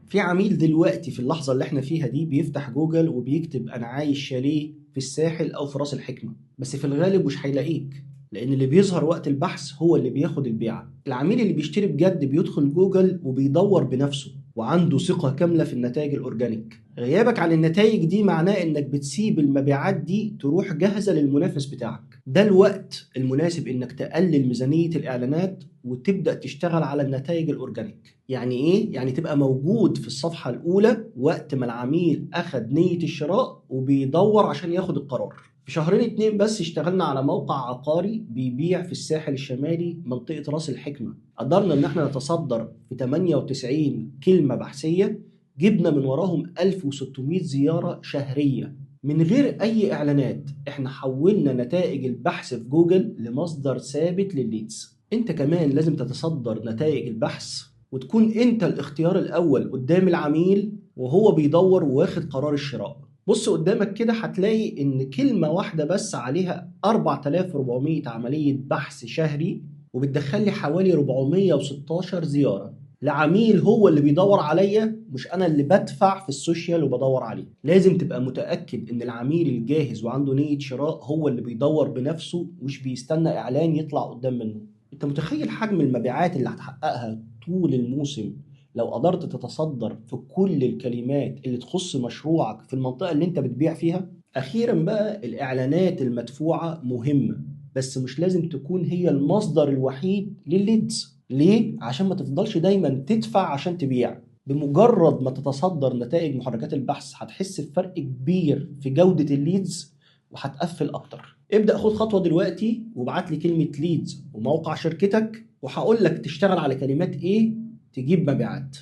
في عميل دلوقتي في اللحظة اللي احنا فيها دي بيفتح جوجل وبيكتب أنا عايش شاليه في الساحل أو في راس الحكمة، بس في الغالب مش هيلاقيك، لأن اللي بيظهر وقت البحث هو اللي بياخد البيعة. العميل اللي بيشتري بجد بيدخل جوجل وبيدور بنفسه وعنده ثقة كاملة في النتائج الأورجانيك. غيابك عن النتائج دي معناه إنك بتسيب المبيعات دي تروح جاهزة للمنافس بتاعك. ده الوقت المناسب إنك تقلل ميزانية الإعلانات وتبدأ تشتغل على النتائج الأورجانيك. يعني إيه؟ يعني تبقى موجود في الصفحة الأولى وقت ما العميل أخد نية الشراء وبيدور عشان ياخد القرار. في شهرين 2 بس اشتغلنا على موقع عقاري بيبيع في الساحل الشمالي منطقة راس الحكمة. قدرنا إن احنا نتصدر في 98 كلمة بحثية، جبنا من وراهم 1600 زيارة شهرية من غير أي إعلانات. احنا حولنا نتائج البحث في جوجل لمصدر ثابت للليدز. انت كمان لازم تتصدر نتائج البحث وتكون انت الاختيار الأول قدام العميل وهو بيدور وواخد قرار الشراء. بص قدامك كده هتلاقي ان كلمة واحدة بس عليها 4400 عملية بحث شهري، وبتدخل لي حوالي 416 زيارة لعميل هو اللي بيدور عليا، مش انا اللي بدفع في السوشيال وبدور عليه. لازم تبقى متأكد ان العميل الجاهز وعنده نية شراء هو اللي بيدور بنفسه، مش بيستنى اعلان يطلع قدام منه. انت متخيل حجم المبيعات اللي هتحققها طول الموسم لو قدرت تتصدر في كل الكلمات اللي تخص مشروعك في المنطقة اللي انت بتبيع فيها؟ اخيرا بقى، الاعلانات المدفوعة مهمة، بس مش لازم تكون هي المصدر الوحيد للليدز. ليه؟ عشان ما تفضلش دايما تدفع عشان تبيع. بمجرد ما تتصدر نتائج محركات البحث هتحس بفرق كبير في جودة الليدز وهتقفل اكتر. ابدأ خد خطوة دلوقتي وابعت لي كلمة ليدز وموقع شركتك، وهقول لك تشتغل على كلمات ايه تجيب مبيعات.